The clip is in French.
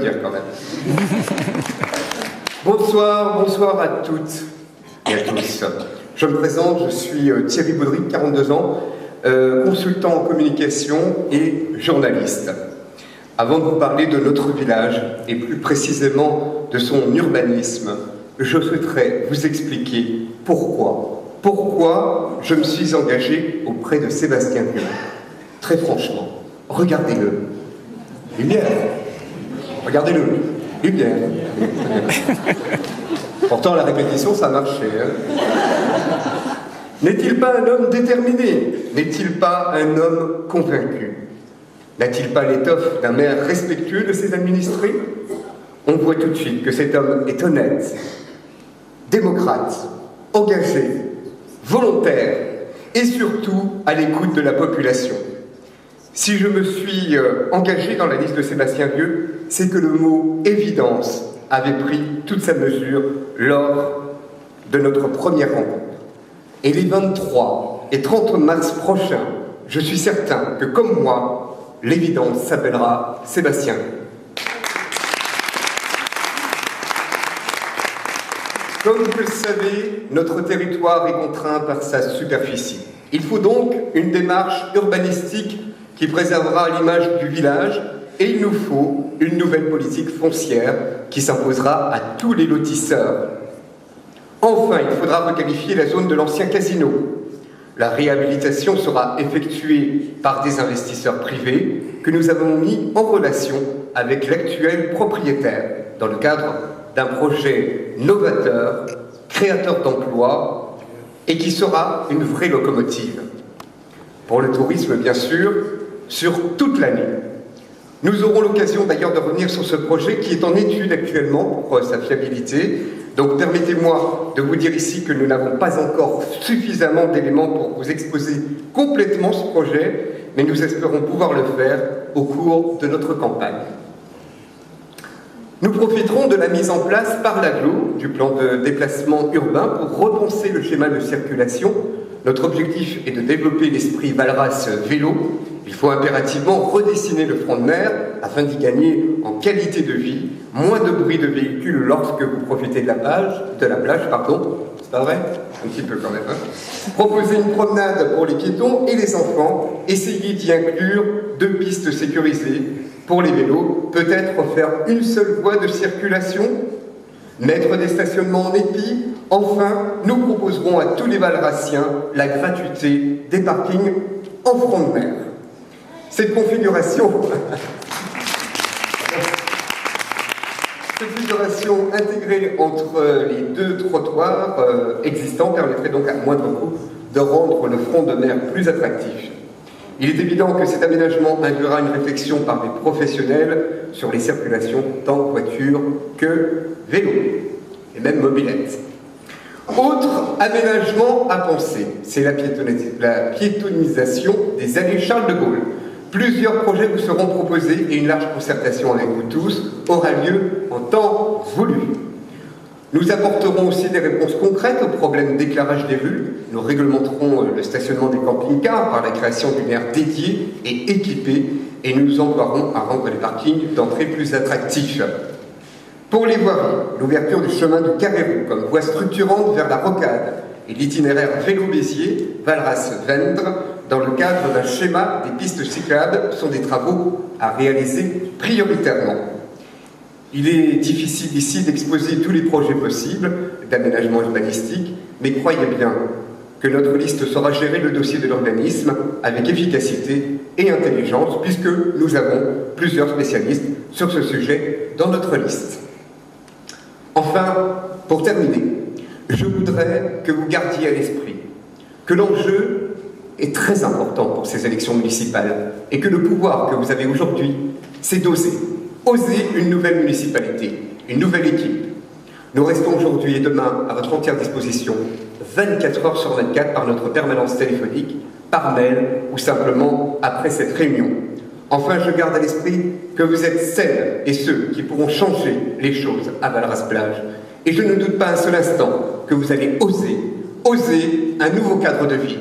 dire quand même. Bonsoir à toutes et à tous. Je me présente, je suis Thierry Baudry, 42 ans, consultant en communication et journaliste. Avant de vous parler de notre village, et plus précisément de son urbanisme, je souhaiterais vous expliquer pourquoi je me suis engagé auprès de Sébastien Vieux. Très franchement, regardez-le. Lumière. Regardez-le. Lumière. Pourtant, la répétition, ça marchait. N'est-il pas un homme déterminé? N'est-il pas un homme convaincu? N'a-t-il pas l'étoffe d'un maire respectueux de ses administrés? On voit tout de suite que cet homme est honnête, démocrate, engagé, volontaire et surtout à l'écoute de la population. Si je me suis engagé dans la liste de Sébastien Vieux, c'est que le mot « évidence » avait pris toute sa mesure lors de notre première rencontre. Et les 23 et 30 mars prochains, je suis certain que, comme moi, l'évidence s'appellera Sébastien. Comme vous le savez, notre territoire est contraint par sa superficie. Il faut donc une démarche urbanistique qui préservera l'image du village, et il nous faut une nouvelle politique foncière qui s'imposera à tous les lotisseurs. Enfin, il faudra requalifier la zone de l'ancien casino. La réhabilitation sera effectuée par des investisseurs privés que nous avons mis en relation avec l'actuel propriétaire dans le cadre d'un projet novateur, créateur d'emplois et qui sera une vraie locomotive. Pour le tourisme, bien sûr, sur toute l'année. Nous aurons l'occasion d'ailleurs de revenir sur ce projet qui est en étude actuellement pour sa fiabilité. Donc permettez-moi de vous dire ici que nous n'avons pas encore suffisamment d'éléments pour vous exposer complètement ce projet, mais nous espérons pouvoir le faire au cours de notre campagne. Nous profiterons de la mise en place par l'AGLO du plan de déplacement urbain pour repenser le schéma de circulation. Notre objectif est de développer l'esprit Valras vélo. Il faut impérativement redessiner le front de mer afin d'y gagner en qualité de vie, moins de bruit de véhicules lorsque vous profitez de la plage, c'est pas vrai? Un petit peu quand même. Proposer une promenade pour les piétons et les enfants, essayer d'y inclure 2 pistes sécurisées pour les vélos, peut-être faire une seule voie de circulation, mettre des stationnements en épi. Enfin, nous proposerons à tous les Valrassiens la gratuité des parkings en front de mer. Cette configuration intégrée entre les 2 trottoirs existants permettrait donc à moindre coût de rendre le front de mer plus attractif. Il est évident que cet aménagement induira une réflexion par des professionnels sur les circulations tant voiture que vélo et même mobilette. Autre aménagement à penser, c'est la piétonisation des allées Charles de Gaulle. Plusieurs projets vous seront proposés et une large concertation avec vous tous aura lieu en temps voulu. Nous apporterons aussi des réponses concrètes aux problèmes d'éclairage des rues. Nous réglementerons le stationnement des camping-cars par la création d'une aire dédiée et équipée et nous nous emploierons à rendre les parkings d'entrée plus attractifs. Pour les voiries, l'ouverture du chemin de Carrérou comme voie structurante vers la Rocade et l'itinéraire Vélo-Béziers, Valras-Vendre, dans le cadre d'un schéma des pistes cyclables, sont des travaux à réaliser prioritairement. Il est difficile ici d'exposer tous les projets possibles d'aménagement urbanistique, mais croyez bien que notre liste saura gérer le dossier de l'urbanisme avec efficacité et intelligence, puisque nous avons plusieurs spécialistes sur ce sujet dans notre liste. Enfin, pour terminer, je voudrais que vous gardiez à l'esprit que l'enjeu est très important pour ces élections municipales et que le pouvoir que vous avez aujourd'hui, c'est d'oser une nouvelle municipalité, une nouvelle équipe. Nous restons aujourd'hui et demain à votre entière disposition, 24 heures sur 24 par notre permanence téléphonique, par mail ou simplement après cette réunion. Enfin, je garde à l'esprit que vous êtes celles et ceux qui pourront changer les choses à Valras-Plage. Et je ne doute pas un seul instant que vous allez oser un nouveau cadre de vie